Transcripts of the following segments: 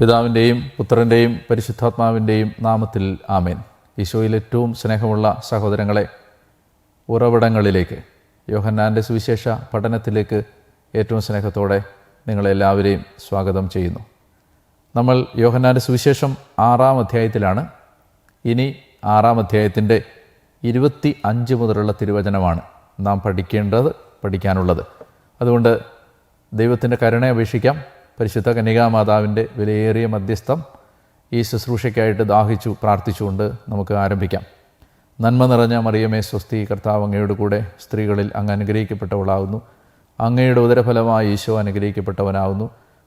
പിതാവിൻ്റെയും പുത്രൻ്റെയും പരിശുദ്ധാത്മാവിൻ്റെയും നാമത്തിൽ ആമേൻ. ഈശോയിൽ ഏറ്റവും സ്നേഹമുള്ള സഹോദരങ്ങളെ, ഉറവിടങ്ങളിലേക്ക്, യോഹന്നാൻ്റെ സുവിശേഷ പഠനത്തിലേക്ക് ഏറ്റവും സ്നേഹത്തോടെ നിങ്ങളെല്ലാവരെയും സ്വാഗതം ചെയ്യുന്നു. നമ്മൾ യോഹന്നാൻ്റെ സുവിശേഷം 6-ാം അധ്യായത്തിലാണ്. ഇനി 6-ാം അധ്യായത്തിൻ്റെ 25 മുതലുള്ള തിരുവചനമാണ് നാം പഠിക്കാനുള്ളത്. അതുകൊണ്ട് ദൈവത്തിൻ്റെ കരുണ അപേക്ഷിക്കാം. പരിശുദ്ധ കന്യകാമാതാവിൻ്റെ വിലയേറിയ മധ്യസ്ഥം ഈ ശുശ്രൂഷയ്ക്കായിട്ട് ദാഹിച്ചു പ്രാർത്ഥിച്ചുകൊണ്ട് നമുക്ക് ആരംഭിക്കാം. നന്മ നിറഞ്ഞ മറിയമേ സ്വസ്തി, കർത്താവ് അങ്ങയുടെ കൂടെ, സ്ത്രീകളിൽ അങ്ങ് അനുഗ്രഹിക്കപ്പെട്ടവളാവുന്നു. അങ്ങയുടെ ഉദരഫലമായി ഈശോ അനുഗ്രഹിക്കപ്പെട്ടവനാവുന്നു.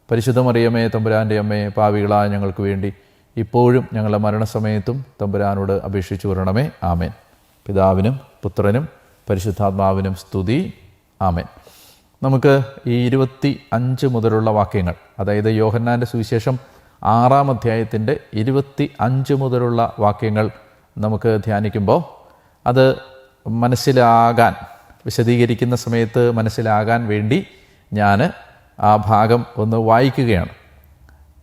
പരിശുദ്ധ മറിയമേ തമ്പുരാൻ്റെ അമ്മയെ, പാപികളായ ഞങ്ങൾക്ക് വേണ്ടി ഇപ്പോഴും ഞങ്ങളുടെ മരണസമയത്തും തമ്പുരാനോട് അപേക്ഷിച്ചു വരണമേ. ആമേൻ. പിതാവിനും പുത്രനും പരിശുദ്ധാത്മാവിനും സ്തുതി. ആമേൻ. നമുക്ക് ഈ 25 മുതലുള്ള വാക്യങ്ങൾ, അതായത് യോഹന്നാൻ്റെ സുവിശേഷം 6-ാം അധ്യായത്തിൻ്റെ 25 മുതലുള്ള വാക്യങ്ങൾ നമുക്ക് ധ്യാനിക്കുമ്പോൾ അത് മനസ്സിലാകാൻ, വിശദീകരിക്കുന്ന സമയത്ത് മനസ്സിലാകാൻ വേണ്ടി ഞാൻ ആ ഭാഗം ഒന്ന് വായിക്കുകയാണ്.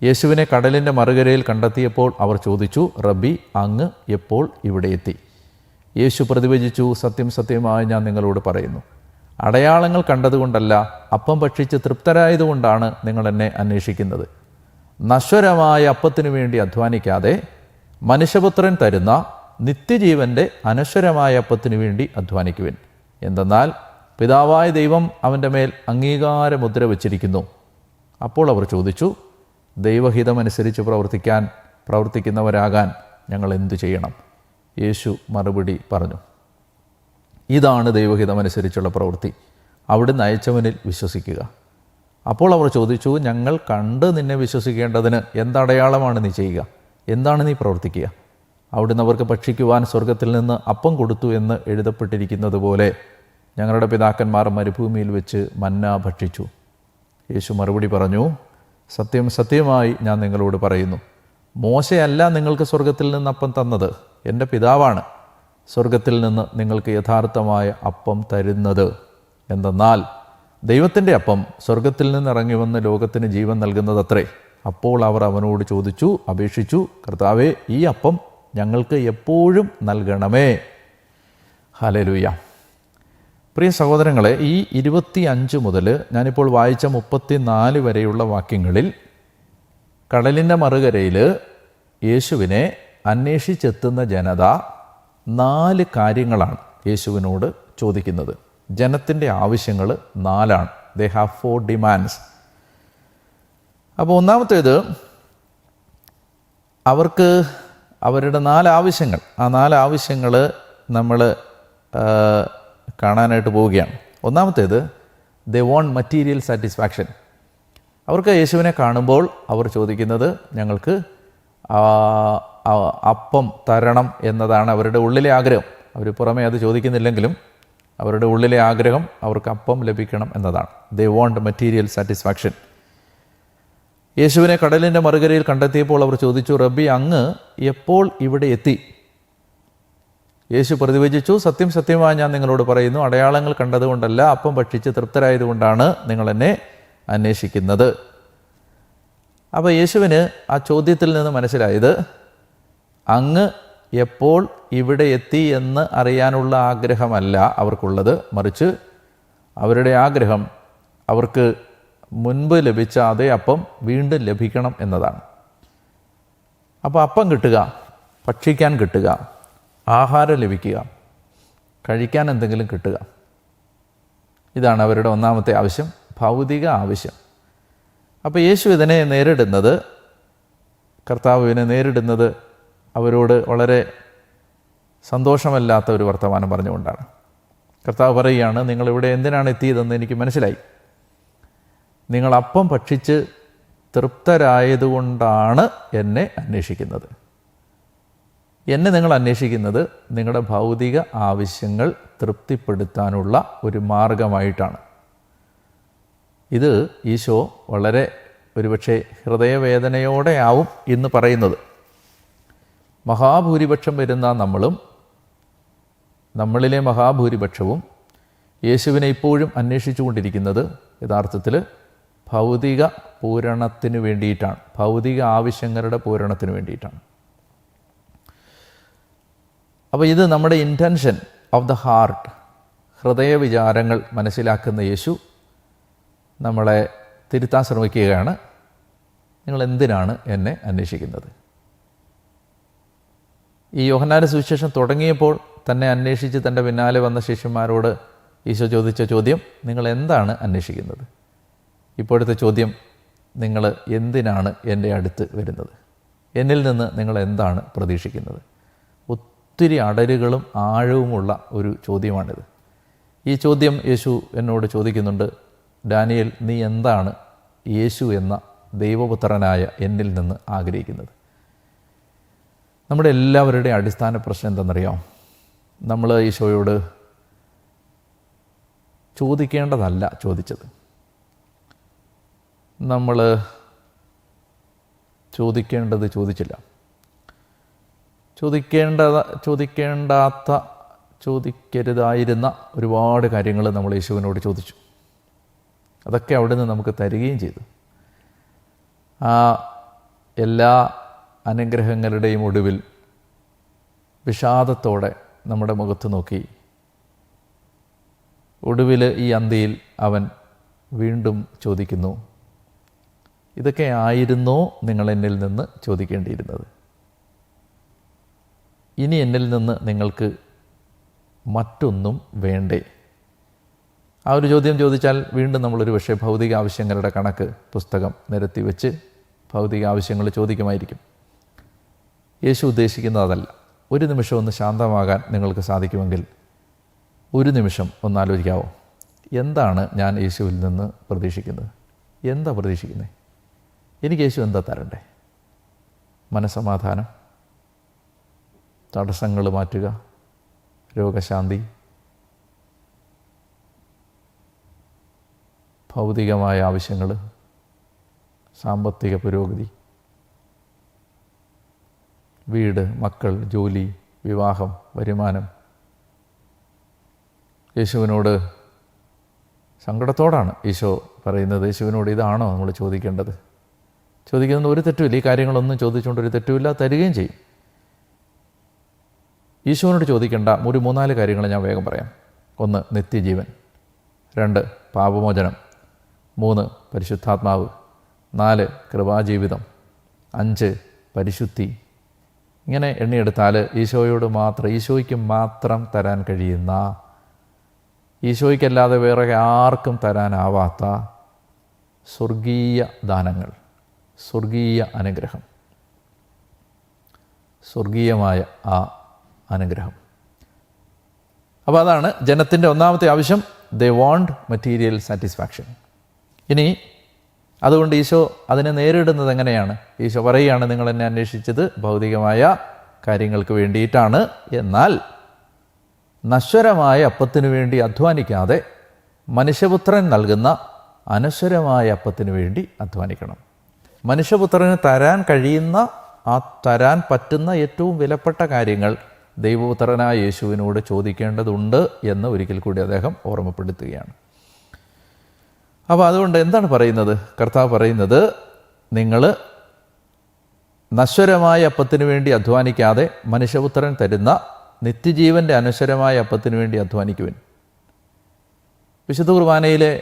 യേശുവിനെ കടലിൻ്റെ മറുകരയിൽ കണ്ടെത്തിയപ്പോൾ അവർ ചോദിച്ചു, റബ്ബി, അങ്ങ് എപ്പോൾ ഇവിടെ എത്തി? യേശു പ്രതിവചിച്ചു, സത്യം സത്യമായി ഞാൻ നിങ്ങളോട് പറയുന്നു, അടയാളങ്ങൾ കണ്ടതുകൊണ്ടല്ല, അപ്പം ഭക്ഷിച്ച് തൃപ്തരായതുകൊണ്ടാണ് നിങ്ങൾ എന്നെ അന്വേഷിക്കുന്നത്. നശ്വരമായ അപ്പത്തിനു വേണ്ടി അധ്വാനിക്കാതെ മനുഷ്യപുത്രൻ തരുന്ന നിത്യജീവൻ്റെ അനശ്വരമായ അപ്പത്തിനു വേണ്ടി അധ്വാനിക്കുവിൻ. എന്തെന്നാൽ പിതാവായ ദൈവം അവൻ്റെ മേൽ അംഗീകാരമുദ്ര വച്ചിരിക്കുന്നു. അപ്പോൾ അവർ ചോദിച്ചു, ദൈവഹിതമനുസരിച്ച് പ്രവർത്തിക്കുന്നവരാകാൻ ഞങ്ങൾ എന്തു ചെയ്യണം? യേശു മറുപടി പറഞ്ഞു, ഇതാണ് ദൈവഹിതമനുസരിച്ചുള്ള പ്രവൃത്തി, അവിടുന്ന് അയച്ചവനിൽ വിശ്വസിക്കുക. അപ്പോൾ അവർ ചോദിച്ചു, ഞങ്ങൾ കണ്ട് നിന്നെ വിശ്വസിക്കേണ്ടതിന് എന്തടയാളമാണ് നീ ചെയ്യുക? എന്താണ് നീ പ്രവർത്തിക്കുക? അവിടുന്ന് അവർക്ക് ഭക്ഷിക്കുവാൻ സ്വർഗത്തിൽ നിന്ന് അപ്പം കൊടുത്തു എന്ന് എഴുതപ്പെട്ടിരിക്കുന്നത് പോലെ ഞങ്ങളുടെ പിതാക്കന്മാർ മരുഭൂമിയിൽ വെച്ച് മന്ന ഭക്ഷിച്ചു. യേശു മറുപടി പറഞ്ഞു, സത്യം സത്യമായി ഞാൻ നിങ്ങളോട് പറയുന്നു, മോശയല്ല നിങ്ങൾക്ക് സ്വർഗത്തിൽ നിന്ന് അപ്പം തന്നത്, എൻ്റെ പിതാവാണ് സ്വർഗത്തിൽ നിന്ന് നിങ്ങൾക്ക് യഥാർത്ഥമായ അപ്പം തരുന്നത്. എന്തെന്നാൽ ദൈവത്തിൻ്റെ അപ്പം സ്വർഗത്തിൽ നിന്ന് ഇറങ്ങി വന്ന് ലോകത്തിന് ജീവൻ നൽകുന്നതത്രേ. അപ്പോൾ അവർ അവനോട് അപേക്ഷിച്ചു, കർത്താവേ, ഈ അപ്പം ഞങ്ങൾക്ക് എപ്പോഴും നൽകണമേ. ഹല്ലേലൂയ. പ്രിയ സഹോദരങ്ങളെ, ഈ 25 മുതൽ ഞാനിപ്പോൾ വായിച്ച 34 വരെയുള്ള വാക്യങ്ങളിൽ കടലിൻ്റെ മറുകരയിൽ യേശുവിനെ അന്വേഷിച്ചെത്തുന്ന ജനത 4 കാര്യങ്ങളാണ് യേശുവിനോട് ചോദിക്കുന്നത്. ജനത്തിൻ്റെ ആവശ്യങ്ങൾ 4 ദേ ഹാവ് 4 ഡിമാൻഡ്സ്. അപ്പോൾ ഒന്നാമത്തേത്, അവർക്ക് അവരുടെ 4 ആവശ്യങ്ങൾ, ആ 4 ആവശ്യങ്ങൾ നമ്മൾ കാണാനായിട്ട് പോവുകയാണ്. ഒന്നാമത്തേത്, ദേ വോണ്ട് മറ്റീരിയൽ സാറ്റിസ്ഫാക്ഷൻ. അവർക്ക് യേശുവിനെ കാണുമ്പോൾ അവർ ചോദിക്കുന്നത്, ഞങ്ങൾക്ക് അപ്പം തരണം എന്നതാണ് അവരുടെ ഉള്ളിലെ ആഗ്രഹം. അവർ പുറമേ അത് ചോദിക്കുന്നില്ലെങ്കിലും അവരുടെ ഉള്ളിലെ ആഗ്രഹം അവർക്ക് അപ്പം ലഭിക്കണം എന്നതാണ്. ദേ വോണ്ട് മറ്റീരിയൽ സാറ്റിസ്ഫാക്ഷൻ. യേശുവിനെ കടലിൻ്റെ മറുകരയിൽ കണ്ടെത്തിയപ്പോൾ അവർ ചോദിച്ചു, റബ്ബി, അങ്ങ് എപ്പോൾ ഇവിടെ എത്തി? യേശു പ്രതിവചിച്ചു, സത്യം സത്യമായി ഞാൻ നിങ്ങളോട് പറയുന്നു, അടയാളങ്ങൾ കണ്ടതുകൊണ്ടല്ല, അപ്പം ഭക്ഷിച്ച് തൃപ്തരായതുകൊണ്ടാണ് നിങ്ങൾ എന്നെ അന്വേഷിക്കുന്നത്. അപ്പോൾ യേശുവിന് ആ ചോദ്യത്തിൽ നിന്ന് മനസ്സിലായത്, അങ്ങ് എപ്പോൾ ഇവിടെ എത്തി എന്ന് അറിയാനുള്ള ആഗ്രഹമല്ല അവർക്കുള്ളത്, മറിച്ച് അവരുടെ ആഗ്രഹം അവർക്ക് മുൻപ് ലഭിച്ച അതേ അപ്പം വീണ്ടും ലഭിക്കണം എന്നതാണ്. അപ്പോൾ അപ്പം കിട്ടുക, ഭക്ഷിക്കാൻ കിട്ടുക, ആഹാരം ലഭിക്കുക, കഴിക്കാൻ എന്തെങ്കിലും കിട്ടുക, ഇതാണ് അവരുടെ ഒന്നാമത്തെ ആവശ്യം, ഭൗതിക ആവശ്യം. അപ്പോൾ യേശു ഇതിനെ നേരിടുന്നത്, കർത്താവിനെ നേരിടുന്നത് അവരോട് വളരെ സന്തോഷമല്ലാത്ത ഒരു വർത്തമാനം പറഞ്ഞുകൊണ്ടാണ്. കർത്താവ് പറയുകയാണ്, നിങ്ങളിവിടെ എന്തിനാണ് എത്തിയതെന്ന് എനിക്ക് മനസ്സിലായി. നിങ്ങൾ അപ്പം ഭക്ഷിച്ച് തൃപ്തരായതുകൊണ്ടാണ് എന്നെ അന്വേഷിക്കുന്നത്. എന്നെ നിങ്ങൾ അന്വേഷിക്കുന്നത് നിങ്ങളുടെ ഭൗതിക ആവശ്യങ്ങൾ തൃപ്തിപ്പെടുത്താനുള്ള ഒരു മാർഗമായിട്ടാണ്. ഇത് ഈശോ വളരെ ഒരുപക്ഷെ ഹൃദയവേദനയോടെ ആവും ഇന്ന് പറയുന്നത്. മഹാഭൂരിപക്ഷം വരുന്ന നമ്മളിലെ മഹാഭൂരിപക്ഷവും യേശുവിനെ ഇപ്പോഴും അന്വേഷിച്ചു കൊണ്ടിരിക്കുന്നത് യഥാർത്ഥത്തിൽ ഭൗതിക പൂരണത്തിന് വേണ്ടിയിട്ടാണ്, ഭൗതിക ആവശ്യങ്ങളുടെ പൂരണത്തിന് വേണ്ടിയിട്ടാണ്. അപ്പോൾ ഇത് നമ്മുടെ ഇൻറ്റൻഷൻ ഓഫ് ദ ഹാർട്ട്, ഹൃദയ വിചാരങ്ങൾ മനസ്സിലാക്കുന്ന യേശു നമ്മളെ തിരുത്താൻ ശ്രമിക്കുകയാണ്. നിങ്ങൾ എന്തിനാണ് എന്നെ അന്വേഷിക്കുന്നത്? ഈ യോഹന്നാന്റെ സുവിശേഷം തുടങ്ങിയപ്പോൾ തന്നെ അന്വേഷിച്ച് തൻ്റെ പിന്നാലെ വന്ന ശിഷ്യന്മാരോട് ഈശോ ചോദിച്ച ചോദ്യം, നിങ്ങൾ എന്താണ് അന്വേഷിക്കുന്നത്? ഇപ്പോഴത്തെ ചോദ്യം, നിങ്ങൾ എന്തിനാണ് എൻ്റെ അടുത്ത് വരുന്നത്? എന്നിൽ നിന്ന് നിങ്ങൾ എന്താണ് പ്രതീക്ഷിക്കുന്നത്? ഒത്തിരി അടരുകളും ആഴവുമുള്ള ഒരു ചോദ്യമാണിത്. ഈ ചോദ്യം യേശു എന്നോട് ചോദിക്കുന്നുണ്ട്, ഡാനിയേൽ, നീ എന്താണ് യേശു എന്ന ദൈവപുത്രനായ എന്നിൽ നിന്ന് ആഗ്രഹിക്കുന്നത്? നമ്മുടെ എല്ലാവരുടെയും അടിസ്ഥാന പ്രശ്നം എന്തെന്നറിയാം? നമ്മൾ ഈശോയോട് ചോദിക്കേണ്ടതല്ല ചോദിച്ചത്. നമ്മൾ ചോദിക്കേണ്ടത് ചോദിച്ചില്ല. ചോദിക്കരുതായിരുന്ന ഒരുപാട് കാര്യങ്ങൾ നമ്മൾ യേശുവിനോട് ചോദിച്ചു. അതൊക്കെ അവിടെ നിന്ന് നമുക്ക് തരികയും ചെയ്തു. ആ എല്ലാ അനുഗ്രഹങ്ങളുടെയും ഒടുവിൽ വിഷാദത്തോടെ നമ്മുടെ മുഖത്ത് നോക്കി ഒടുവിൽ ഈ അന്തിയിൽ അവൻ വീണ്ടും ചോദിക്കുന്നു, ഇതൊക്കെ ആയിരുന്നോ നിങ്ങൾ എന്നിൽ നിന്ന് ചോദിക്കേണ്ടിയിരുന്നത്? ഇനി എന്നിൽ നിന്ന് നിങ്ങൾക്ക് മറ്റൊന്നും വേണ്ടേ? ആ ഒരു ചോദ്യം ചോദിച്ചാൽ വീണ്ടും നമ്മളൊരു പക്ഷേ ഭൗതിക ആവശ്യങ്ങളുടെ കണക്ക് പുസ്തകം നിരത്തി വെച്ച് ഭൗതിക ആവശ്യങ്ങൾ ചോദിക്കുമായിരിക്കും. യേശു ഉദ്ദേശിക്കുന്നത് അതല്ല. ഒരു നിമിഷം ഒന്ന് ശാന്തമാകാൻ നിങ്ങൾക്ക് സാധിക്കുമെങ്കിൽ ഒരു നിമിഷം ഒന്നാലോചിക്കാവോ, എന്താണ് ഞാൻ യേശുവിൽ നിന്ന് പ്രതീക്ഷിക്കുന്നത്? എന്താ പ്രതീക്ഷിക്കുന്നത്? എനിക്ക് യേശു എന്താ തരണ്ടേ? മനസ്സമാധാനം, തടസ്സങ്ങൾ മാറ്റുക, രോഗശാന്തി, ഭൗതികമായ ആവശ്യങ്ങൾ, സാമ്പത്തിക പുരോഗതി, വീട്, മക്കൾ, ജോലി, വിവാഹം, വരുമാനം. യേശുവിനോട് സങ്കടത്തോടാണ് ഈശോ പറയുന്നത്, യേശുവിനോട് ഇതാണോ നമ്മൾ ചോദിക്കേണ്ടത്? ചോദിക്കുന്നത് ഒരു തെറ്റുമില്ല. ഈ കാര്യങ്ങളൊന്നും ചോദിച്ചുകൊണ്ട് ഒരു തെറ്റുമില്ല, തരികയും ചെയ്യും. ഈശോനോട് ചോദിക്കേണ്ട ഒരു 3-4 കാര്യങ്ങൾ ഞാൻ വേഗം പറയാം. 1, നിത്യജീവൻ. 2, പാപമോചനം. 3, പരിശുദ്ധാത്മാവ്. 4, കൃപാജീവിതം. 5, പരിശുദ്ധി. ഇങ്ങനെ എണ്ണിയെടുത്താൽ ഈശോയ്ക്ക് മാത്രം തരാൻ കഴിയുന്ന, ഈശോയ്ക്കല്ലാതെ വേറെ ആർക്കും തരാനാവാത്ത സ്വർഗീയ ദാനങ്ങൾ, സ്വർഗീയ അനുഗ്രഹം, സ്വർഗീയമായ ആ അനുഗ്രഹം. അപ്പോൾ അതാണ് ജനത്തിൻ്റെ ഒന്നാമത്തെ ആവശ്യം. ദേ വോണ്ട് മെറ്റീരിയൽ സാറ്റിസ്ഫാക്ഷൻ. ഇനി അതുകൊണ്ട് ഈശോ അതിനെ നേരിടുന്നത് എങ്ങനെയാണ്? ഈശോ പറയുകയാണ്, നിങ്ങൾ എന്നെ അന്വേഷിച്ചത് ഭൗതികമായ കാര്യങ്ങൾക്ക് വേണ്ടിയിട്ടാണ്. എന്നാൽ നശ്വരമായ അപ്പത്തിനു വേണ്ടി അധ്വാനിക്കാതെ മനുഷ്യപുത്രൻ നൽകുന്ന അനശ്വരമായ അപ്പത്തിനു വേണ്ടി അധ്വാനിക്കണം. മനുഷ്യപുത്രന് തരാൻ കഴിയുന്ന, ആ തരാൻ പറ്റുന്ന ഏറ്റവും വിലപ്പെട്ട കാര്യങ്ങൾ ദൈവപുത്രനായ യേശുവിനോട് ചോദിക്കേണ്ടതുണ്ട് എന്ന് ഒരിക്കൽ കൂടി അദ്ദേഹം ഓർമ്മപ്പെടുത്തുകയാണ്. അപ്പോൾ അതുകൊണ്ട് എന്താണ് പറയുന്നത്? കർത്താവ് പറയുന്നത്, നിങ്ങൾ നശ്വരമായ അപ്പത്തിനു വേണ്ടി അധ്വാനിക്കാതെ മനുഷ്യപുത്രൻ തരുന്ന നിത്യജീവൻ്റെ അനശ്വരമായ അപ്പത്തിനു വേണ്ടി അധ്വാനിക്കുവിൻ. വിശുദ്ധ കുർബാനയിലെ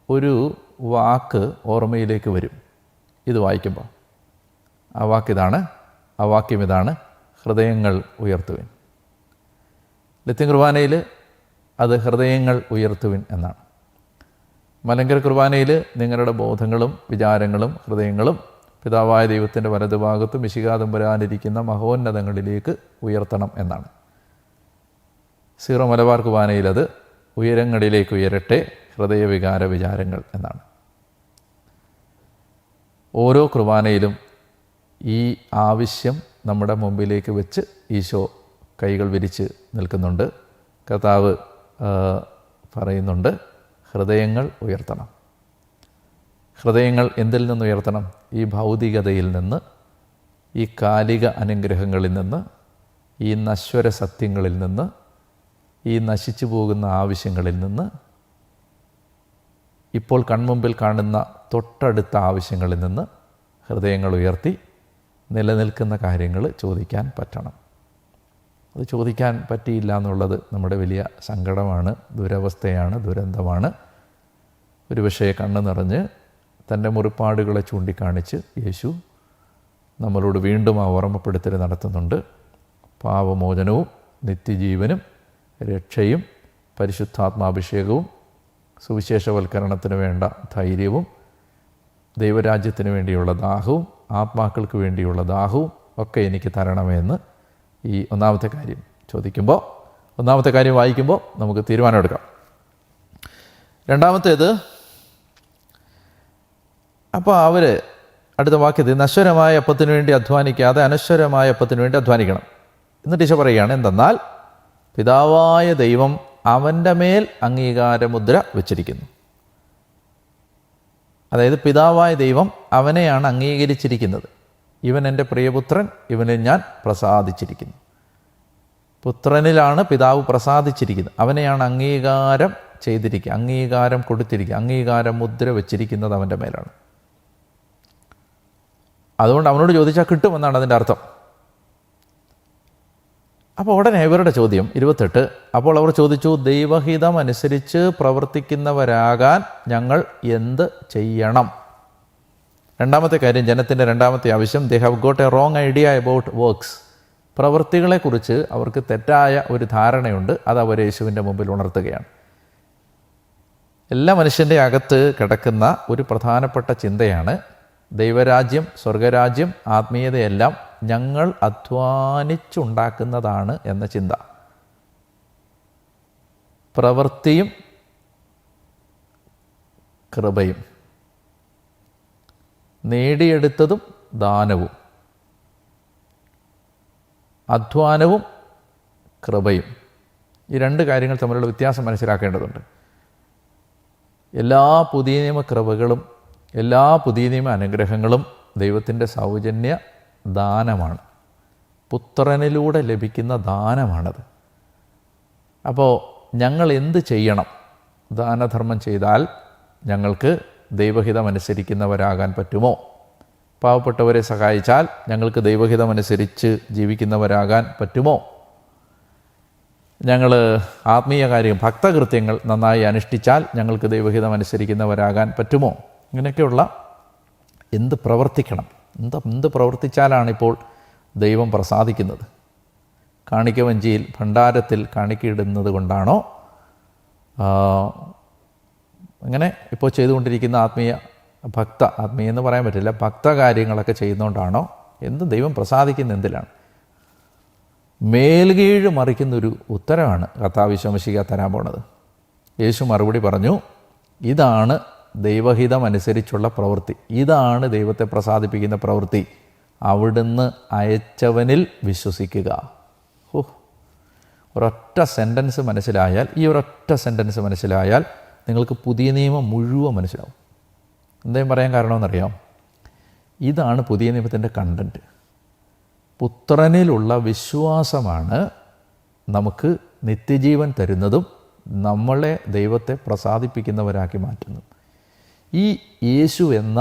ഒരു വാക്ക് ഓർമ്മയിലേക്ക് വരും ഇത് വായിക്കുമ്പോൾ. ആ വാക്യം ഇതാണ്, ഹൃദയങ്ങൾ ഉയർത്തുവിൻ. ലത്തീൻ കുർബാനയിൽ അത് ഹൃദയങ്ങൾ ഉയർത്തുവിൻ എന്നാണ്. മലങ്കര കുർബാനയിൽ നിങ്ങളുടെ ബോധങ്ങളും വിചാരങ്ങളും ഹൃദയങ്ങളും പിതാവായ ദൈവത്തിൻ്റെ വലതുഭാഗത്തും മിശിഹാ തമ്പുരാനിരിക്കുന്ന മഹോന്നതങ്ങളിലേക്ക് ഉയർത്തണം എന്നാണ്. സീറോ മലബാർ കുർബാനയിൽ അത് ഉയരങ്ങളിലേക്ക് ഉയരട്ടെ ഹൃദയവികാര വിചാരങ്ങൾ എന്നാണ്. ഓരോ കുർബാനയിലും ഈ ആവശ്യം നമ്മുടെ മുമ്പിലേക്ക് വെച്ച് ഈശോ കൈകൾ വിരിച്ച് നിൽക്കുന്നുണ്ട്. കർത്താവ് പറയുന്നുണ്ട്, ഹൃദയങ്ങൾ ഉയർത്തണം. ഹൃദയങ്ങൾ എന്തിൽ നിന്ന് ഉയർത്തണം? ഈ ഭൗതികതയിൽ നിന്ന്, ഈ കാലിക അനുഗ്രഹങ്ങളിൽ നിന്ന്, ഈ നശ്വര സത്യങ്ങളിൽ നിന്ന്, ഈ നശിച്ചു പോകുന്ന ആവശ്യങ്ങളിൽ നിന്ന് ഇപ്പോൾ കൺമുമ്പിൽ കാണുന്ന തൊട്ടടുത്ത ആവശ്യങ്ങളിൽ നിന്ന് ഹൃദയങ്ങൾ ഉയർത്തി നിലനിൽക്കുന്ന കാര്യങ്ങൾ ചോദിക്കാൻ പറ്റണം. അത് ചോദിക്കാൻ പറ്റിയില്ല എന്നുള്ളത് നമ്മുടെ വലിയ സങ്കടമാണ്, ദുരവസ്ഥയാണ്, ദുരന്തമാണ്. ഒരുപക്ഷേ കണ്ണ് നിറഞ്ഞ് തൻ്റെ മുറിപ്പാടുകളെ ചൂണ്ടിക്കാണിച്ച് യേശു നമ്മളോട് വീണ്ടും ആ ഓർമ്മപ്പെടുത്തൽ നടത്തുന്നുണ്ട്. പാപമോചനവും നിത്യജീവനും രക്ഷയും പരിശുദ്ധാത്മാഭിഷേകവും സുവിശേഷവൽക്കരണത്തിന് വേണ്ട ധൈര്യവും ദൈവരാജ്യത്തിന് വേണ്ടിയുള്ള ദാഹവും ആത്മാക്കൾക്ക് വേണ്ടിയുള്ള ദാഹവും ഒക്കെ എനിക്ക് തരണമെന്ന് ഈ ഒന്നാമത്തെ കാര്യം ചോദിക്കുമ്പോൾ, ഒന്നാമത്തെ കാര്യം വായിക്കുമ്പോൾ നമുക്ക് തീരുമാനമെടുക്കാം. രണ്ടാമത്തേത്, അപ്പോൾ അവർ അടുത്ത വാക്യത്തിൽ നശ്വരമായ അപ്പത്തിന് വേണ്ടി അധ്വാനിക്കാതെ അനശ്വരമായ അപ്പത്തിന് വേണ്ടി അധ്വാനിക്കണം. എന്നിട്ട് ഈശോ പറയുകയാണ്, എന്തെന്നാൽ പിതാവായ ദൈവം അവൻ്റെ മേൽ അംഗീകാരമുദ്ര വച്ചിരിക്കുന്നു. അതായത് പിതാവായ ദൈവം അവനെയാണ് അംഗീകരിച്ചിരിക്കുന്നത്. ഇവൻ എൻ്റെ പ്രിയപുത്രൻ, ഇവനിൽ ഞാൻ പ്രസാദിച്ചിരിക്കുന്നു. പുത്രനിലാണ് പിതാവ് പ്രസാദിച്ചിരിക്കുന്നത്. അവനെയാണ് അംഗീകാരം ചെയ്തിരിക്കുക, അംഗീകാരം കൊടുത്തിരിക്കുക, അംഗീകാരം മുദ്ര വച്ചിരിക്കുന്നത് അവൻ്റെ മേലാണ്. അതുകൊണ്ട് അവനോട് ചോദിച്ചാൽ കിട്ടുമെന്നാണ് അതിൻ്റെ അർത്ഥം. അപ്പോൾ ഉടനെ ഇവരുടെ ചോദ്യം 28, അപ്പോൾ അവർ ചോദിച്ചു, ദൈവഹിതം അനുസരിച്ച് പ്രവർത്തിക്കുന്നവരാകാൻ ഞങ്ങൾ എന്ത് ചെയ്യണം? രണ്ടാമത്തെ കാര്യം, ജനത്തിൻ്റെ രണ്ടാമത്തെ ആവശ്യം, they have got a wrong idea about works. പ്രവൃത്തികളെക്കുറിച്ച് അവർക്ക് തെറ്റായ ഒരു ധാരണയുണ്ട്. അത് അവർ യേശുവിൻ്റെ മുമ്പിൽ ഉണർത്തുകയാണ്. എല്ലാ മനുഷ്യൻ്റെ അകത്ത് കിടക്കുന്ന ഒരു പ്രധാനപ്പെട്ട ചിന്തയാണ് ദൈവരാജ്യം, സ്വർഗരാജ്യം, ആത്മീയതയെല്ലാം ഞങ്ങൾ അധ്വാനിച്ചുണ്ടാക്കുന്നതാണ് എന്ന ചിന്ത. പ്രവൃത്തിയും കൃപയും, നേടിയെടുത്തതും ദാനവും, അധ്വാനവും കൃപയും, ഈ രണ്ട് കാര്യങ്ങൾ തമ്മിലുള്ള വ്യത്യാസം മനസ്സിലാക്കേണ്ടതുണ്ട്. എല്ലാ പുതിയ നിയമ കൃപകളും എല്ലാ പുതിയ നിയമ അനുഗ്രഹങ്ങളും ദൈവത്തിൻ്റെ സൗജന്യ ദാനമാണ്, പുത്രനിലൂടെ ലഭിക്കുന്ന ദാനമാണത്. അപ്പോൾ ഞങ്ങൾ എന്ത് ചെയ്യണം? ദാനധർമ്മം ചെയ്താൽ ഞങ്ങൾക്ക് ദൈവഹിതം അനുസരിക്കുന്നവരാകാൻ പറ്റുമോ? പാവപ്പെട്ടവരെ സഹായിച്ചാൽ ഞങ്ങൾക്ക് ദൈവഹിതം അനുസരിച്ച് ജീവിക്കുന്നവരാകാൻ പറ്റുമോ? ഞങ്ങൾ ആത്മീയ കാര്യം, ഭക്തകൃത്യങ്ങൾ നന്നായി അനുഷ്ഠിച്ചാൽ ഞങ്ങൾക്ക് ദൈവഹിതം അനുസരിക്കുന്നവരാകാൻ പറ്റുമോ? ഇങ്ങനെയൊക്കെയുള്ള എന്ത് പ്രവർത്തിക്കണം, എന്ത് പ്രവർത്തിച്ചാലാണിപ്പോൾ ദൈവം പ്രസാദിക്കുന്നത്? കാണിക്ക വഞ്ചിയിൽ ഭണ്ഡാരത്തിൽ കാണിക്കയിടുന്നത് കൊണ്ടാണോ? അങ്ങനെ ഇപ്പോൾ ചെയ്തുകൊണ്ടിരിക്കുന്ന ആത്മീയ എന്ന് പറയാൻ പറ്റില്ല, ഭക്ത കാര്യങ്ങളൊക്കെ ചെയ്യുന്നതുകൊണ്ടാണോ? എന്ത് ദൈവം പ്രസാദിക്കുന്ന എന്തിലാണ്? മേൽകീഴ് മറിക്കുന്നൊരു ഉത്തരമാണ് കർത്താവ് ശമശിക തരാൻ പോണത്. യേശു മറുപടി പറഞ്ഞു, ഇതാണ് ദൈവഹിതം അനുസരിച്ചുള്ള പ്രവൃത്തി, ഇതാണ് ദൈവത്തെ പ്രസാദിപ്പിക്കുന്ന പ്രവൃത്തി, അവിടുന്ന് അയച്ചവനിൽ വിശ്വസിക്കുക. ഒരൊറ്റ സെൻറ്റൻസ് മനസ്സിലായാൽ, ഈ ഒരൊറ്റ സെൻറ്റൻസ് മനസ്സിലായാൽ നിങ്ങൾക്ക് പുതിയ നിയമം മുഴുവൻ മനസ്സിലാവും. എന്തേലും പറയാൻ കാരണമെന്നറിയാം? ഇതാണ് പുതിയ നിയമത്തിൻ്റെ കണ്ടൻറ്റ്. പുത്രനിലുള്ള വിശ്വാസമാണ് നമുക്ക് നിത്യജീവൻ തരുന്നതും നമ്മളെ ദൈവത്തെ പ്രസാദിപ്പിക്കുന്നവരാക്കി മാറ്റുന്നതും. ഈ യേശു എന്ന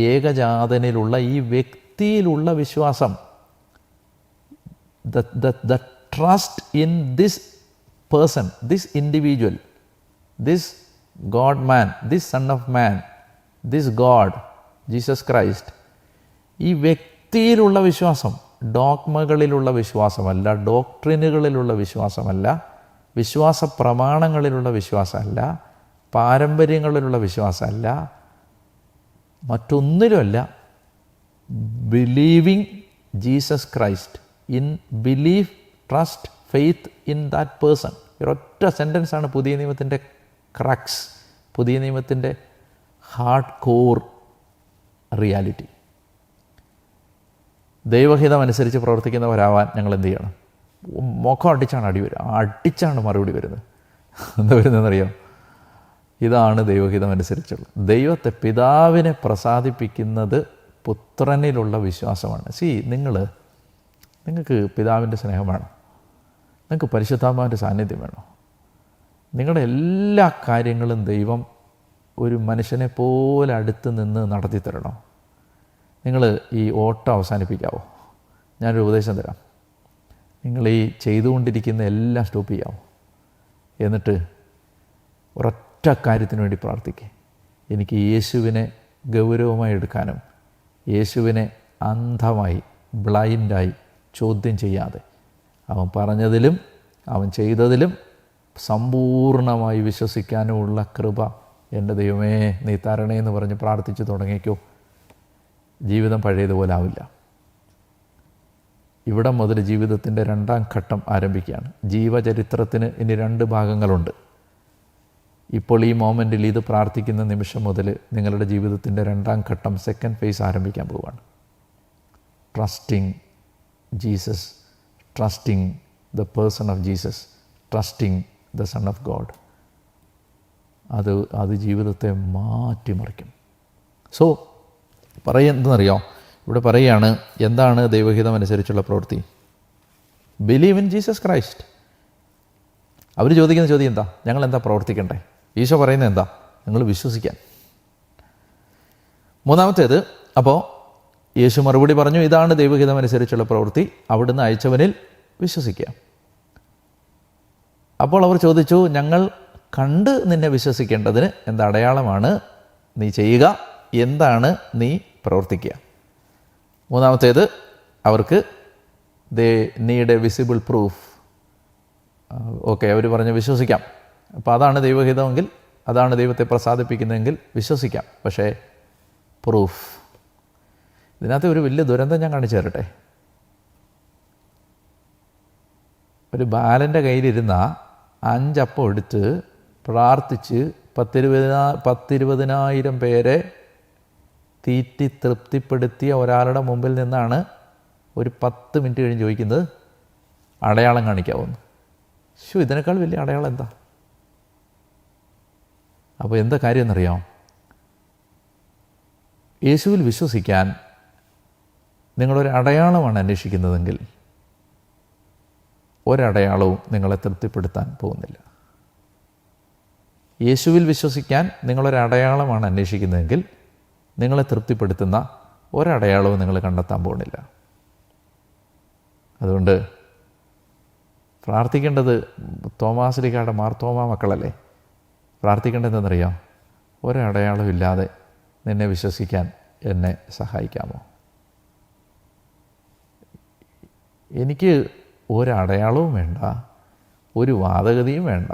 ഏകജാതനിലുള്ള ഈ വ്യക്തിയിലുള്ള വിശ്വാസം, the trust in this person, this individual, this God man, this son of man, this God, Jesus Christ, ഈ വ്യക്തിയിലുള്ള വിശ്വാസം, ഡോഗ്മകളിലുള്ള വിശ്വാസമല്ല, ഡോക്ട്രിനുകളിലുള്ള വിശ്വാസമല്ല, വിശ്വാസ പ്രമാണങ്ങളിലുള്ള വിശ്വാസമല്ല, പാരമ്പര്യങ്ങളിലുള്ള വിശ്വാസമല്ല, മറ്റൊന്നിലുമല്ല. Believing Jesus Christ, in belief, trust, faith in that person. ഒരൊറ്റ സെൻറ്റൻസാണ് പുതിയ നിയമത്തിൻ്റെ ക്രക്സ്, പുതിയ നിയമത്തിൻ്റെ ഹാർഡ് കോർ റിയാലിറ്റി. ദൈവഹിതം അനുസരിച്ച് പ്രവർത്തിക്കുന്നവരാവാൻ ഞങ്ങൾ എന്ത് ചെയ്യണം? മുഖം അടിച്ചാണ് അടിച്ചാണ് മറുപടി വരുന്നത്. എന്താ വരുന്നതെന്നറിയാം? ഇതാണ് ദൈവഹിതം അനുസരിച്ചുള്ള, ദൈവത്തെ പിതാവിനെ പ്രസാദിപ്പിക്കുന്നത് പുത്രനിലുള്ള വിശ്വാസമാണ്. നിങ്ങൾക്ക് പിതാവിൻ്റെ സ്നേഹം വേണം, നിങ്ങൾക്ക് പരിശുദ്ധാത്മാവിൻ്റെ സാന്നിധ്യം വേണം, നിങ്ങളുടെ എല്ലാ കാര്യങ്ങളും ദൈവം ഒരു മനുഷ്യനെ പോലെ അടുത്ത് നിന്ന് നടത്തി തരണോ? നിങ്ങൾ ഈ ഓട്ടം അവസാനിപ്പിക്കാവോ? ഞാനൊരു ഉപദേശം തരാം. നിങ്ങൾ ഈ ചെയ്തുകൊണ്ടിരിക്കുന്ന എല്ലാം സ്റ്റോപ്പ് ചെയ്യാവോ? എന്നിട്ട് ഒരൊറ്റ കാര്യത്തിന് വേണ്ടി പ്രാർത്ഥിക്കുക. എനിക്ക് യേശുവിനെ ഗൗരവമായി എടുക്കാനും യേശുവിനെ അന്ധമായി ബ്ലൈൻഡായി ചോദ്യം ചെയ്യാതെ അവൻ പറഞ്ഞതിലും അവൻ ചെയ്തതിലും സമ്പൂർണമായി വിശ്വസിക്കാനുമുള്ള കൃപ എൻ്റെ ദൈവമേ നീ തരണേ എന്ന് പറഞ്ഞ് പ്രാർത്ഥിച്ച് തുടങ്ങിക്കോ. ജീവിതം പഴയതുപോലെ ആവില്ല. ഇവിടെ മുതൽ ജീവിതത്തിൻ്റെ 2ാം ഘട്ടം ആരംഭിക്കുകയാണ്. ജീവചരിത്രത്തിന് ഇനി 2 ഭാഗങ്ങളുണ്ട്. ഇപ്പോൾ ഈ മൊമെൻറ്റിൽ ഇത് പ്രാർത്ഥിക്കുന്ന നിമിഷം മുതൽ നിങ്ങളുടെ ജീവിതത്തിൻ്റെ 2ാം ഘട്ടം, സെക്കൻഡ് ഫേസ് ആരംഭിക്കാൻ പോവുകയാണ്. Trusting Jesus, trusting the person of Jesus, trusting the sun of God. അത് ജീവിതത്തെ മാറ്റിമറിക്കും. സോ പറയുന്നതെന്നറിയോ? ഇവിടെ പറയുകയാണ്, എന്താണ് ദൈവഹിതം അനുസരിച്ചുള്ള പ്രവൃത്തി? Believe in Jesus Christ. അവർ ചോദിക്കുന്ന ചോദ്യം എന്താ? ഞങ്ങൾ എന്താ പ്രവർത്തിക്കണ്ടേ? ഈശോ പറയുന്നത് എന്താ? നിങ്ങൾ വിശ്വസിക്കാൻ. 3ാമത്തേത്, അപ്പോൾ യേശു മറുപടി പറഞ്ഞു, ഇതാണ് ദൈവഹിതം അനുസരിച്ചുള്ള പ്രവൃത്തി, അവിടുന്ന് അയച്ചവനിൽ വിശ്വസിക്കുക. അപ്പോൾ അവർ ചോദിച്ചു, ഞങ്ങൾ കണ്ട് നിന്നെ വിശ്വസിക്കേണ്ടതിന് എന്ത് അടയാളമാണ് നീ ചെയ്യുക? എന്താണ് നീ പ്രവർത്തിക്കുക? 3ാമത്തേത്, അവർക്ക് they need a visible proof. Okay, അവർ പറഞ്ഞു വിശ്വസിക്കാം. അപ്പോൾ അതാണ് ദൈവഹിതമെങ്കിൽ, അതാണ് ദൈവത്തെ പ്രസാദിപ്പിക്കുന്നതെങ്കിൽ വിശ്വസിക്കാം. പക്ഷേ പ്രൂഫ്. ഇതിനകത്ത് ഒരു വലിയ ദുരന്തം ഞാൻ കാണിച്ചു തരട്ടെ. ഒരു ബാലൻ്റെ കയ്യിലിരുന്ന 5 അപ്പം എടുത്ത് പ്രാർത്ഥിച്ച് 10,000-20,000 പേരെ തീറ്റി തൃപ്തിപ്പെടുത്തിയ ഒരാളുടെ മുമ്പിൽ നിന്നാണ് ഒരു 10 മിനിറ്റ് കഴിഞ്ഞ് ചോദിക്കുന്നത്, അടയാളം കാണിക്കാവുന്നു. ഇതിനേക്കാൾ വലിയ അടയാളം എന്താ? അപ്പോൾ എന്താ കാര്യം എന്നറിയാം? യേശുവിൽ വിശ്വസിക്കാൻ നിങ്ങളൊരു അടയാളമാണ് അന്വേഷിക്കുന്നതെങ്കിൽ ഒരടയാളവും നിങ്ങളെ തൃപ്തിപ്പെടുത്താൻ പോകുന്നില്ല. യേശുവിൽ വിശ്വസിക്കാൻ നിങ്ങളൊരടയാളമാണ് അന്വേഷിക്കുന്നതെങ്കിൽ നിങ്ങളെ തൃപ്തിപ്പെടുത്തുന്ന ഒരടയാളവും നിങ്ങൾ കണ്ടെത്താൻ പോകുന്നില്ല. അതുകൊണ്ട് പ്രാർത്ഥിക്കേണ്ടത് തോമാശ്ലീഹായുടെ മാർത്തോമാ മക്കളല്ലേ? പ്രാർത്ഥിക്കേണ്ടതെന്നറിയാം, ഒരടയാളമില്ലാതെ നിന്നെ വിശ്വസിക്കാൻ എന്നെ സഹായിക്കാമോ? എനിക്ക് ഒരടയാളവും വേണ്ട, ഒരു വാദഗതിയും വേണ്ട,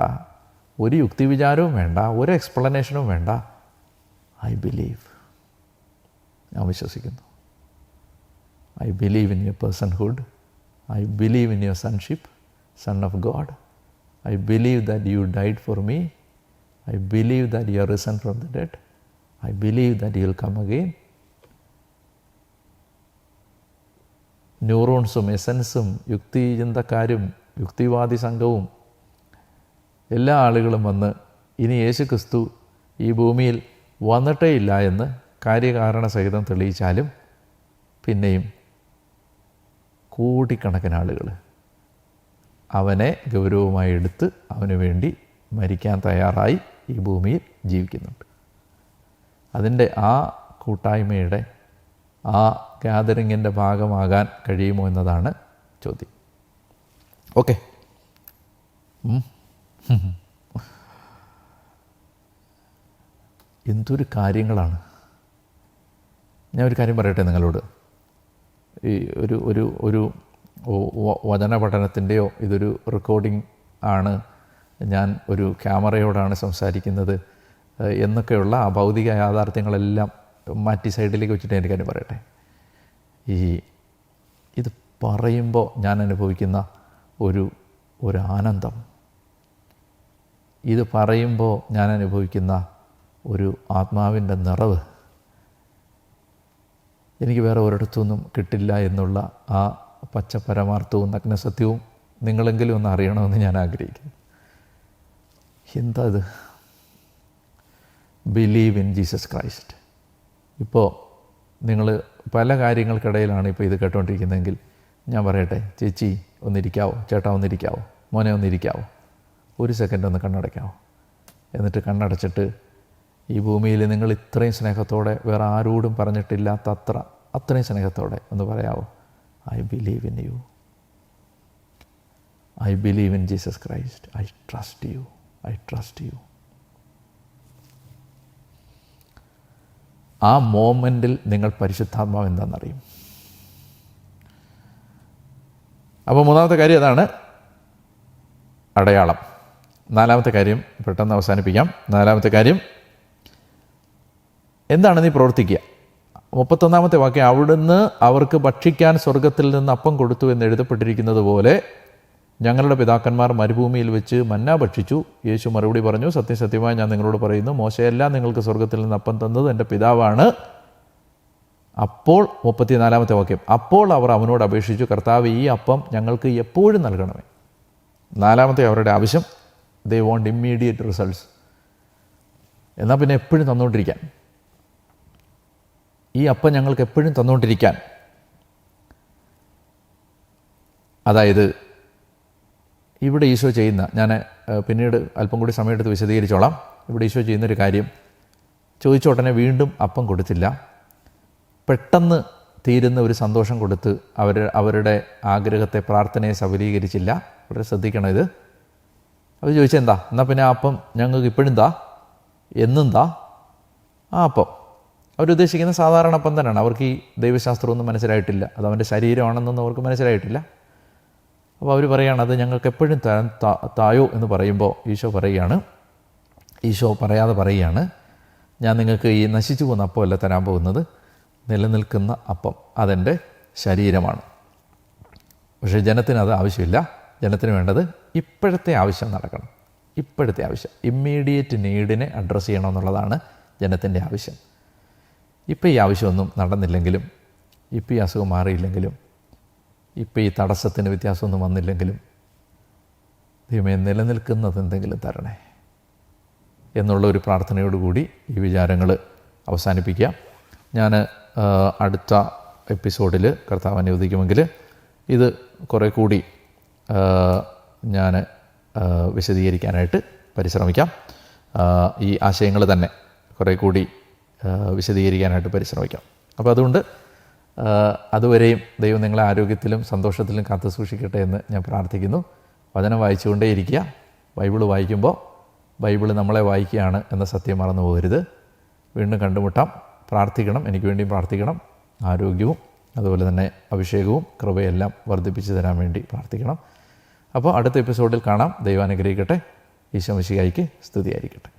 ഒരു യുക്തിവിചാരവും വേണ്ട, ഒരു എക്സ്പ്ലനേഷനും വേണ്ട. I believe. ഞാൻ വിശ്വസിക്കുന്നു. I believe in your personhood. I believe in your sonship, son of God. I believe that you died for me. I believe that you are risen from the dead. I believe that you will come again. ന്യൂറോൺസും എസൻസും യുക്തി ചിന്തക്കാരും യുക്തിവാദി സംഘവും എല്ലാ ആളുകളും വന്ന് ഇനി യേശു ക്രിസ്തു ഈ ഭൂമിയിൽ വന്നിട്ടേ ഇല്ല എന്ന് കാര്യകാരണ സഹിതം തെളിയിച്ചാലും പിന്നെയും കോടിക്കണക്കിന് ആളുകൾ അവനെ ഗൗരവമായി എടുത്ത് അവന് വേണ്ടി മരിക്കാൻ തയ്യാറായി ഈ ഭൂമിയിൽ ജീവിക്കുന്നുണ്ട്. അതിൻ്റെ ആ കൂട്ടായ്മയുടെ ആ ഗ്യാതറിങ്ങിൻ്റെ ഭാഗമാകാൻ കഴിയുമോ എന്നതാണ് ചോദ്യം. ഓക്കെ, എന്തൊരു കാര്യങ്ങളാണ്. ഞാൻ ഒരു കാര്യം പറയട്ടെ നിങ്ങളോട്. ഈ ഒരു വചന പഠനത്തിൻ്റെയോ ഇതൊരു റെക്കോർഡിംഗ് ആണ്, ഞാൻ ഒരു ക്യാമറയോടാണ് സംസാരിക്കുന്നത് എന്നൊക്കെയുള്ള ആ ഭൗതിക യാഥാർത്ഥ്യങ്ങളെല്ലാം മാറ്റി സൈഡിലേക്ക് വെച്ചിട്ട് എൻ്റെ കാര്യം പറയട്ടെ. ഇത് പറയുമ്പോൾ ഞാൻ അനുഭവിക്കുന്ന ഒരു ആനന്ദം, ഇത് പറയുമ്പോൾ ഞാൻ അനുഭവിക്കുന്ന ഒരു ആത്മാവിൻ്റെ നിറവ് എനിക്ക് വേറെ ഒരിടത്തുനിന്നും കിട്ടില്ല എന്നുള്ള ആ പച്ച പരമാർത്ഥവും നഗ്നസത്യവും നിങ്ങളെങ്കിലും ഒന്ന് അറിയണമെന്ന് ഞാൻ ആഗ്രഹിക്കുന്നു. എന്താ ഇത്? Believe in Jesus Christ. ഇപ്പോൾ നിങ്ങൾ പല കാര്യങ്ങൾക്കിടയിലാണ് ഇപ്പോൾ ഇത് കേട്ടോണ്ടിരിക്കുന്നതെങ്കിൽ ഞാൻ പറയട്ടെ, ചേച്ചി ഒന്നിരിക്കാവോ, ചേട്ടാ ഒന്നിരിക്കാവോ, മോനെ ഒന്നിരിക്കാവോ, ഒരു സെക്കൻഡ് ഒന്ന് കണ്ണടയ്ക്കാവോ. എന്നിട്ട് കണ്ണടച്ചിട്ട് ഈ ഭൂമിയിൽ നിങ്ങൾ ഇത്രയും സ്നേഹത്തോടെ വേറെ ആരോടും പറഞ്ഞിട്ടില്ലാത്ത അത്രയും സ്നേഹത്തോടെ ഒന്ന് പറയാമോ? I believe in you, I believe in Jesus Christ, I trust you, I trust you. ആ മോമെൻറ്റിൽ നിങ്ങൾ പരിശുദ്ധാത്മാവ് എന്താണെന്നറിയും. അപ്പോൾ മൂന്നാമത്തെ കാര്യം അതാണ്, അടയാളം. നാലാമത്തെ കാര്യം പെട്ടെന്ന് അവസാനിപ്പിക്കാം. നാലാമത്തെ കാര്യം എന്താണ്? നീ പ്രവർത്തിക്കുക. 31-ാമത്തെ വാക്യം, അവിടുന്ന് അവർക്ക് ഭക്ഷിക്കാൻ സ്വർഗത്തിൽ നിന്ന് അപ്പം കൊടുത്തു എന്ന് എഴുതപ്പെട്ടിരിക്കുന്നത് പോലെ ഞങ്ങളുടെ പിതാക്കന്മാർ മരുഭൂമിയിൽ വെച്ച് മന്ന ഭക്ഷിച്ചു. യേശു മറുപടി പറഞ്ഞു, സത്യം സത്യമായി ഞാൻ നിങ്ങളോട് പറയുന്നു, മോശയല്ല നിങ്ങൾക്ക് സ്വർഗത്തിൽ നിന്ന് അപ്പം തന്നത്, എൻ്റെ പിതാവാണ്. അപ്പോൾ 34-ാമത്തെ വാക്യം, അപ്പോൾ അവർ അവനോട് അപേക്ഷിച്ചു, കർത്താവ്, ഈ അപ്പം ഞങ്ങൾക്ക് എപ്പോഴും നൽകണമേ. നാലാമത്തെ അവരുടെ ആവശ്യം, ദേ വോണ്ട് ഇമ്മീഡിയറ്റ് റിസൾട്ട്സ്. എന്നാൽ പിന്നെ എപ്പോഴും തന്നുകൊണ്ടിരിക്കാൻ, ഈ അപ്പം ഞങ്ങൾക്ക് എപ്പോഴും തന്നുകൊണ്ടിരിക്കാൻ. അതായത് ഇവിടെ ഈശോ ചെയ്യുന്ന, ഞാൻ പിന്നീട് അല്പം കൂടി സമയമെടുത്ത് വിശദീകരിച്ചോളാം. ഇവിടെ ഈശോ ചെയ്യുന്നൊരു കാര്യം, ചോദിച്ച ഉടനെ വീണ്ടും അപ്പം കൊടുത്തില്ല, പെട്ടെന്ന് തീരുന്ന ഒരു സന്തോഷം കൊടുത്ത് അവരുടെ ആഗ്രഹത്തെ, പ്രാർത്ഥനയെ സഫലീകരിച്ചില്ല. വളരെ ശ്രദ്ധിക്കണം ഇത്. അവർ ചോദിച്ചെന്താ, എന്നാൽ പിന്നെ ആ അപ്പം ഞങ്ങൾക്ക് ഇപ്പോഴും താ, എന്നും താ. ആ അപ്പം അവരുദ്ദേശിക്കുന്ന സാധാരണ അപ്പം തന്നെയാണ്. അവർക്ക് ഈ ദൈവശാസ്ത്രമൊന്നും മനസ്സിലായിട്ടില്ല, അത് അവൻ്റെ ശരീരമാണെന്നൊന്നും അവർക്ക് മനസ്സിലായിട്ടില്ല. അപ്പോൾ അവർ പറയുകയാണ്, അത് ഞങ്ങൾക്ക് എപ്പോഴും തായോ എന്ന് പറയുമ്പോൾ ഈശോ പറയുകയാണ്, ഈശോ പറയാതെ പറയുകയാണ്, ഞാൻ നിങ്ങൾക്ക് ഈ നശിച്ചു പോകുന്ന അപ്പമല്ല തരാൻ പോകുന്നത്, നിലനിൽക്കുന്ന അപ്പം, അതെൻ്റെ ശരീരമാണ്. പക്ഷേ ജനത്തിന് അത് ആവശ്യമില്ല. ജനത്തിന് വേണ്ടത് ഇപ്പോഴത്തെ ആവശ്യം നടക്കണം. ഇപ്പോഴത്തെ ആവശ്യം, ഇമ്മീഡിയറ്റ് നീഡിനെ അഡ്രസ്സ് ചെയ്യണമെന്നുള്ളതാണ് ജനത്തിൻ്റെ ആവശ്യം. ഇപ്പോൾ ഈ ആവശ്യമൊന്നും നടന്നില്ലെങ്കിലും, ഇപ്പോൾ ഈ അസുഖം മാറിയില്ലെങ്കിലും, ഇപ്പോൾ ഈ തടസ്സത്തിന് വ്യത്യാസമൊന്നും വന്നില്ലെങ്കിലും, ദൈവമേ നിലനിൽക്കുന്നത് എന്തെങ്കിലും തരണേ എന്നുള്ള ഒരു പ്രാർത്ഥനയോടുകൂടി ഈ വിചാരങ്ങൾ അവസാനിപ്പിക്കുക. ഞാൻ അടുത്ത എപ്പിസോഡിൽ കർത്താവ് അനുവദിക്കുമെങ്കിൽ ഇത് കുറേ കൂടി ഞാൻ വിശദീകരിക്കാനായിട്ട് പരിശ്രമിക്കാം. ഈ ആശയങ്ങൾ തന്നെ കുറേ കൂടി വിശദീകരിക്കാനായിട്ട് പരിശ്രമിക്കാം. അപ്പോൾ അതുകൊണ്ട് അതുവരെയും ദൈവം നിങ്ങളെ ആരോഗ്യത്തിലും സന്തോഷത്തിലും കാത്തു സൂക്ഷിക്കട്ടെ എന്ന് ഞാൻ പ്രാർത്ഥിക്കുന്നു. വചനം വായിച്ചുകൊണ്ടേയിരിക്കുക. ബൈബിള് വായിക്കുമ്പോൾ ബൈബിള് നമ്മളെ വായിക്കുകയാണ് എന്ന സത്യം മറന്നു പോകരുത്. വീണ്ടും കണ്ടുമുട്ടാം. പ്രാർത്ഥിക്കണം, എനിക്ക് വേണ്ടിയും പ്രാർത്ഥിക്കണം. ആരോഗ്യവും അതുപോലെ തന്നെ അഭിഷേകവും കൃപയെല്ലാം വർദ്ധിപ്പിച്ചു തരാൻ വേണ്ടി പ്രാർത്ഥിക്കണം. അപ്പോൾ അടുത്ത എപ്പിസോഡിൽ കാണാം. ദൈവം അനുഗ്രഹിക്കട്ടെ. ഈശോ മിശിഹായ്ക്ക് സ്തുതിയായിരിക്കട്ടെ.